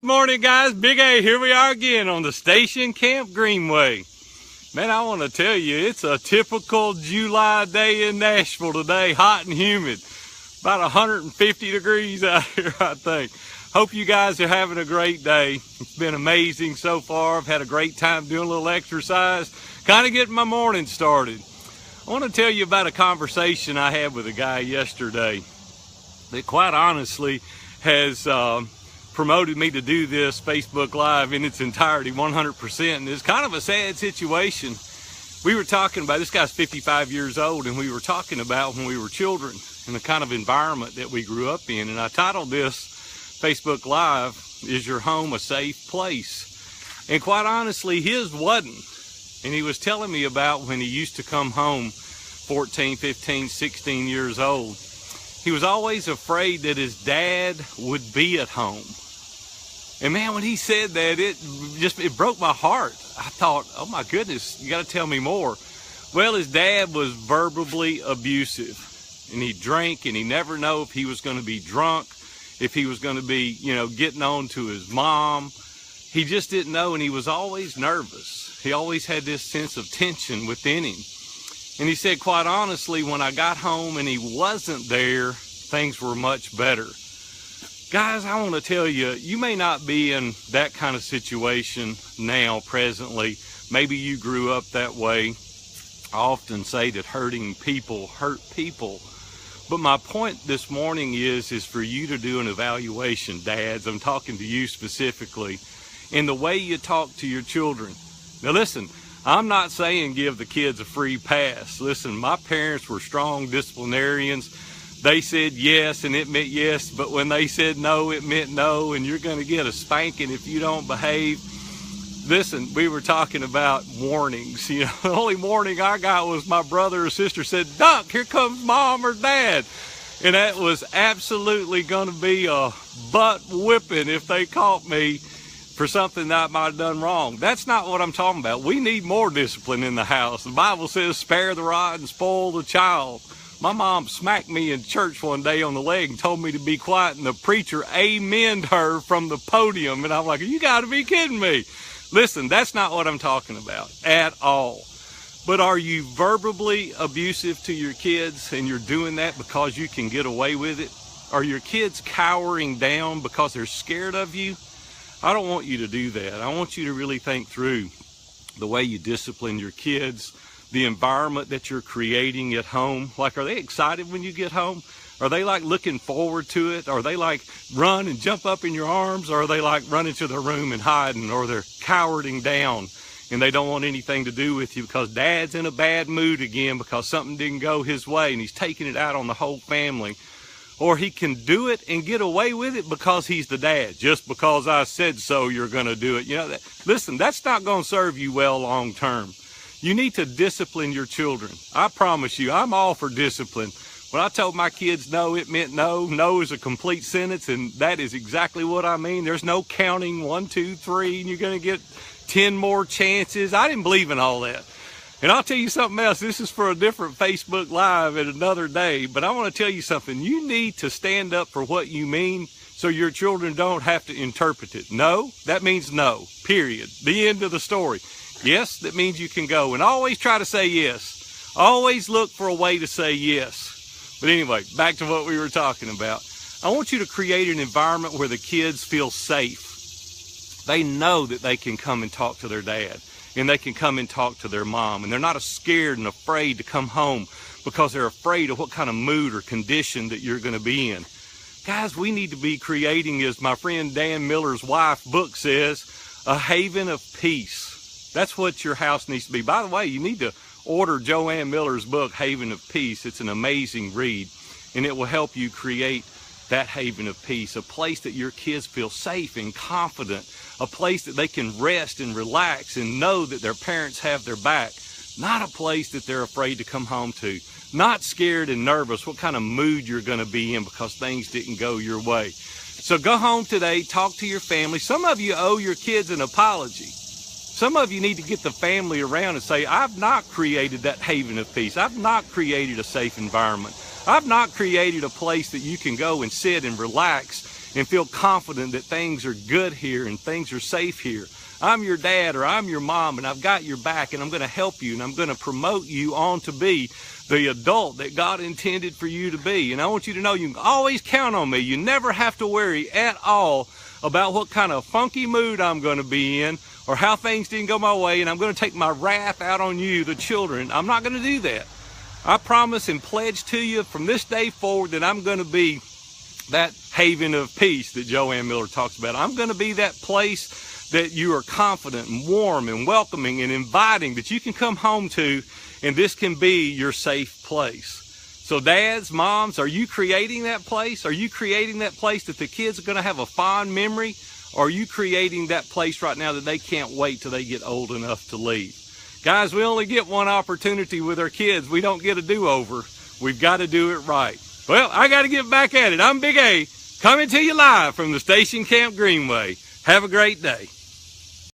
Morning, guys. Big A, here we are again on the station camp Greenway. Man, I want to tell you, it's a typical July day in Nashville today, hot and humid. About 150 degrees out here, I think. Hope you guys are having a great day. It's been amazing so far. I've had a great time doing a little exercise, kind of getting my morning started. I want to tell you about a conversation I had with a guy yesterday that quite honestly has promoted me to do this Facebook Live in its entirety, 100%. And it's kind of a sad situation. We were talking about, this guy's 55 years old, and we were talking about when we were children and the kind of environment that we grew up in. And I titled this Facebook Live, Is Your Home a Safe Place? And quite honestly, his wasn't. And he was telling me about when he used to come home 14, 15, 16 years old. He was always afraid that his dad would be at home. And man, when he said that, it broke my heart. I thought, oh my goodness, you got to tell me more. Well, his dad was verbally abusive, and he drank, and he never knew if he was going to be drunk, if he was going to be, getting on to his mom. He just didn't know, and he was always nervous. He always had this sense of tension within him. And he said, quite honestly, when I got home and he wasn't there, things were much better. Guys, I want to tell you, you may not be in that kind of situation now, presently. Maybe you grew up that way. I often say that hurting people hurt people. But my point this morning is for you to do an evaluation, dads. I'm talking to you specifically, in the way you talk to your children. Now listen, I'm not saying give the kids a free pass. Listen, my parents were strong disciplinarians. They said yes, and it meant yes, but when they said no, it meant no, and you're going to get a spanking if you don't behave. Listen, we were talking about warnings. The only warning I got was my brother or sister said, "Duck, here comes mom or dad." And that was absolutely going to be a butt whipping if they caught me for something that I might have done wrong. That's not what I'm talking about. We need more discipline in the house. The Bible says, spare the rod and spoil the child. My mom smacked me in church one day on the leg and told me to be quiet, and the preacher amened her from the podium. And I'm like, you got to be kidding me. Listen, that's not what I'm talking about at all. But are you verbally abusive to your kids, and you're doing that because you can get away with it? Are your kids cowering down because they're scared of you? I don't want you to do that. I want you to really think through the way you discipline your kids, the environment that you're creating at home. Like, are they excited when you get home? Are they like looking forward to it? Are they like run and jump up in your arms? Or are they like running to their room and hiding? Or they're cowering down and they don't want anything to do with you because dad's in a bad mood again because something didn't go his way and he's taking it out on the whole family. Or he can do it and get away with it because he's the dad. Just because I said so, you're going to do it. Listen, that's not going to serve you well long term. You need to discipline your children. I promise you, I'm all for discipline. When I told my kids no, it meant no. No is a complete sentence, and that is exactly what I mean. There's no counting 1, 2, 3, and you're going to get 10 more chances. I didn't believe in all that. And I'll tell you something else. This is for a different Facebook Live at another day, but I want to tell you something. You need to stand up for what you mean so your children don't have to interpret it. No, that means no, period. The end of the story. Yes, that means you can go. And always try to say yes. Always look for a way to say yes. But anyway, back to what we were talking about. I want you to create an environment where the kids feel safe. They know that they can come and talk to their dad. And they can come and talk to their mom. And they're not scared and afraid to come home because they're afraid of what kind of mood or condition that you're going to be in. Guys, we need to be creating, as my friend Dan Miller's wife book says, a haven of peace. That's what your house needs to be. By the way, you need to order Joanne Miller's book, Haven of Peace. It's an amazing read, and it will help you create that haven of peace, a place that your kids feel safe and confident, a place that they can rest and relax and know that their parents have their back, not a place that they're afraid to come home to, not scared and nervous what kind of mood you're going to be in because things didn't go your way. So go home today, talk to your family. Some of you owe your kids an apology. Some of you need to get the family around and say, I've not created that haven of peace. I've not created a safe environment. I've not created a place that you can go and sit and relax and feel confident that things are good here and things are safe here. I'm your dad or I'm your mom, and I've got your back, and I'm going to help you, and I'm going to promote you on to be the adult that God intended for you to be. And I want you to know you can always count on me. You never have to worry at all about what kind of funky mood I'm going to be in or how things didn't go my way, and I'm going to take my wrath out on you, the children. I'm not going to do that. I promise and pledge to you from this day forward that I'm going to be that haven of peace that Joanne Miller talks about. I'm going to be that place that you are confident and warm and welcoming and inviting, that you can come home to, and this can be your safe place. So dads, moms, are you creating that place? Are you creating that place that the kids are going to have a fond memory? Or are you creating that place right now that they can't wait till they get old enough to leave? Guys, we only get one opportunity with our kids. We don't get a do-over. We've got to do it right. Well, I got to get back at it. I'm Big A, coming to you live from the Station Camp Greenway. Have a great day.